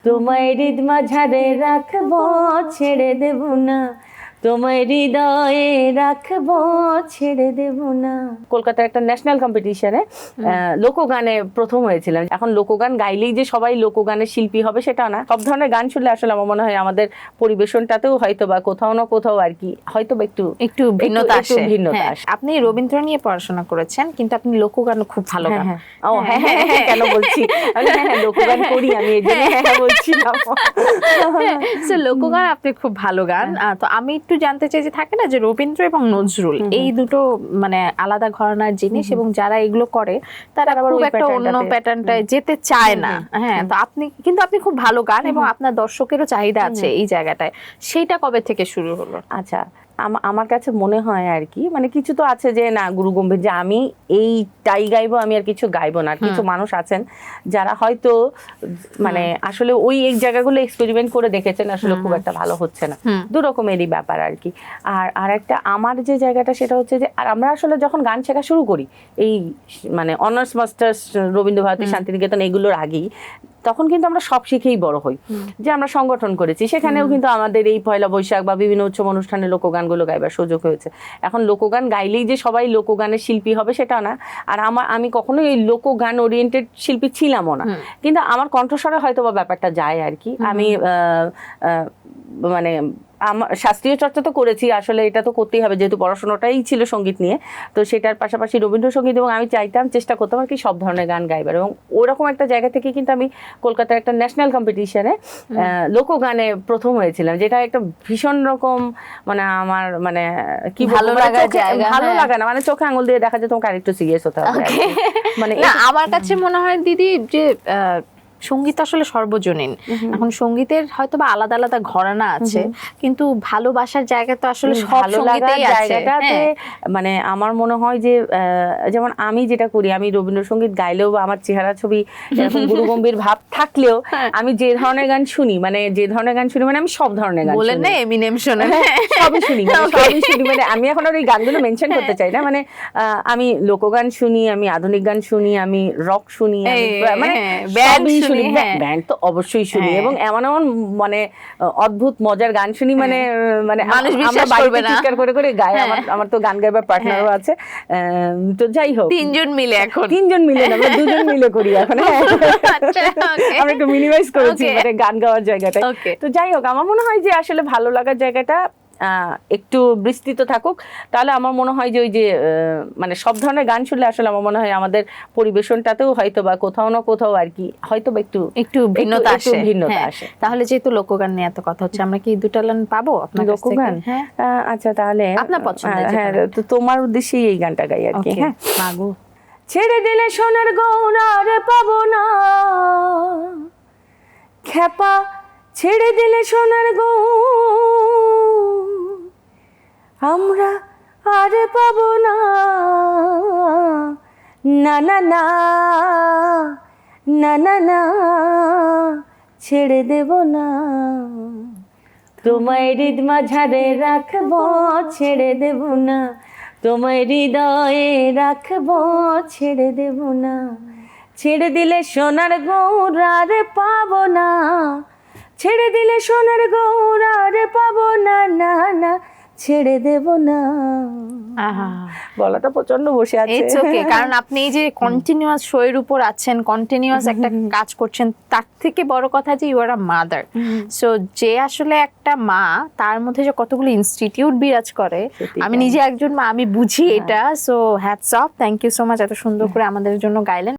তোমায় হৃদ মাঝারে রাখবো, ছেড়ে দেব না, তোমায় হৃদয়ে রাখবো, ছেড়ে দেব না। কলকাতার একটা ন্যাশনাল কম্পিটিশনে লোকগানে প্রথম হয়েছিলাম। এখন লোকগান গাইলেই যে সবাই লোকগানের শিল্পী হবে সেটা না, সব ধরনের গান শুনলে আসলে আমার মনে হয় আমাদের পরিবেশনটাতেও হয়তো বা কোথাও না কোথাও আর কি হয়তো বা একটু ভিন্নতা আসে। ভিন্নতা। আপনি রবীন্দ্র নিয়ে পড়াশোনা করেছেন, কিন্তু আপনি লোকগানও খুব ভালো গান। ও হ্যাঁ হ্যাঁ হ্যাঁ, কেন বলছি আমি, হ্যাঁ লোকগান করি আমি, এই জন্য হ্যাঁ বলছিলাম। সো লোকগান আপনি খুব ভালো গান। তো আমি একটু জানতে চাই যে থাকে না যে রবীন্দ্র এবং নজরুল এই দুটো মানে আলাদা ঘরানার জিনিস, এবং যারা এগুলো করে তারা খুব একটা অন্য প্যাটার্নটায় যেতে চায় না। হ্যাঁ, তো আপনি খুব ভালো গান এবং আপনার দর্শকেরও চাহিদা আছে এই জায়গাটায়। সেইটা কবে থেকে শুরু হলো? আচ্ছা, আমার কাছে মনে হয় আর কি, মানে কিছু তো আছে যে না গুরু গম্ভীর যে আমি এইটাই গাইবো, আমি আর কিছু গাইবো না। কিছু মানুষ আছেন যারা হয়তো মানে আসলে ওই এক জায়গাগুলো এক্সপেরিমেন্ট করে দেখেছেন, আসলে খুব একটা ভালো হচ্ছে না। দু রকমেরই ব্যাপার আর কি। আর একটা আমার যে জায়গাটা সেটা হচ্ছে যে আর আমরা আসলে যখন গান শেখা শুরু করি এই মানে অনার্স মাস্টার্স রবীন্দ্রভারতী শান্তিনিকেতন এগুলোর আগেই, তখন কিন্তু আমরা সব শিখেই বড় হই। যে আমরা সংগঠন করেছি, সেখানেও কিন্তু আমাদের এই পয়লা বৈশাখ বা বিভিন্ন উৎসব অনুষ্ঠানে লোকগানগুলো গাইবার সুযোগ হয়েছে। এখন লোকগান গাইলেই যে সবাই লোকগানের শিল্পী হবে সেটা না। আর আমি কখনোই এই লোকগান ওরিয়েন্টেড শিল্পী ছিলামও না, কিন্তু আমার কণ্ঠস্বরে হয়তো বা ব্যাপারটা যায় আর কি। আমি মানে আমার শাস্ত্রীয় চর্চা তো করেছি, আসলে এটা তো করতেই হবে যেহেতু পড়াশোনাটাই ছিল সঙ্গীত নিয়ে। তো সেটার পাশাপাশি রবীন্দ্রসঙ্গীত, এবং আমি চাইতাম চেষ্টা করতাম আর কি সব ধরনের গান গাইবার, এবং ওরকম একটা জায়গা থেকে কিন্তু আমি কলকাতার একটা ন্যাশনাল কম্পিটিশনে লোকগানে প্রথম হয়েছিলাম, যেটা একটা ভীষণ রকম মানে আমার মানে কি ভালো লাগা না, মানে চোখে আঙুল দিয়ে দেখা যায় তোমাকে আরেকটু সিরিয়াস হতে হবে। মানে আমার কাছে মনে হয় দিদি যে সঙ্গীত আসলে সর্বজনীন। এখন সঙ্গীতের হয়তো বা আলাদা আলাদা ঘরানা আছে, কিন্তু ভালোবাসার জায়গা তো আসলে সব সঙ্গীতেই আছে। মানে আমার মনে হয় যে যেমন আমি যেটা করি, আমি রবীন্দ্রসঙ্গীত গাইলেও বা আমার চেহারা ছবি এরকম গুরুগম্ভীর ভাব থাকলেও আমি যে ধরনের গান শুনি মানে আমি সব ধরনের গান বলেন না, এমিনেম শোনেন, সবই শুনি মানে আমি এখন আর ওই গানগুলো মেনশন করতে চাই না। মানে আমি লোকগান শুনি, আমি আধুনিক গান শুনি, আমি রক শুনি, মানে ব্যান্ড তো অবশ্যই শুনি, এবং এমন মানে অদ্ভুত মজার গান শুনি, মানে মানুষ বিশ্বাস করবে না চিৎকার করে করে গায়। আমার তো গান গাইবার পার্টনারও আছে। তো যাই হোক, তিনজন মিলে না, আমরা দুজন মিলে করি এখন। আমরা একটু মিনিমাইজ করেছি মানে গান গাওয়ার জায়গাটা। তো যাই হোক, আমার মনে হয় যে আসলে ভালো লাগার জায়গাটা একটু বিস্তৃত থাকুক, তাহলে আমার মনে হয় যে ওই যে মানে সব ধরনের গান শুনলে আসলে আমার মনে হয় আমাদের পরিবেশনটাতেও হয়তো বা কোথাও না কোথাও আর কি হয়তো বা একটু ভিন্নতা আসে। তাহলে যেহেতু লোকগান নিয়ে এত কথা হচ্ছে, আমরা কি দুটো লাইন পাবো আপনার লোকগান? আচ্ছা, তাহলে আপনার পছন্দের। হ্যাঁ, তো তোমার উদ্দেশ্যেই এই গানটা গাই আর কি। হ্যাঁ, মাগো ছেড়ে দিলে সোনার গৌনা রে পাবো না, খেপা ছেড়ে দিলে সোনার আমরা আর পাবো না, না না না না না না, ছেড়ে দেব না, তোমায় হৃদ মাঝারে রাখবো, ছেড়ে দেব না, তোমায় হৃদয়ে রাখবো, ছেড়ে দেব না, ছেড়ে দিলে সোনার গৌরা রে পাবো না, ছেড়ে দিলে সোনার গৌরা রে পাবো না, না না, ছেড়ে দেব না। গলাটা প্রচন্ড বসে আছে। কারণ আপনি এই যে কন্টিনিউয়াস শো এর উপর আছেন, কন্টিনিউয়াস একটা কাজ করছেন, তার থেকে বড় কথা যে you are a mother. So যে আসলে একটা মা, তার মধ্যে যে কতগুলো ইনস্টিটিউট বিরাজ করে, আমি নিজে একজন মা, আমি বুঝি এটা। So hats off, thank you so much, এত সুন্দর করে আমাদের জন্য গাইলেন।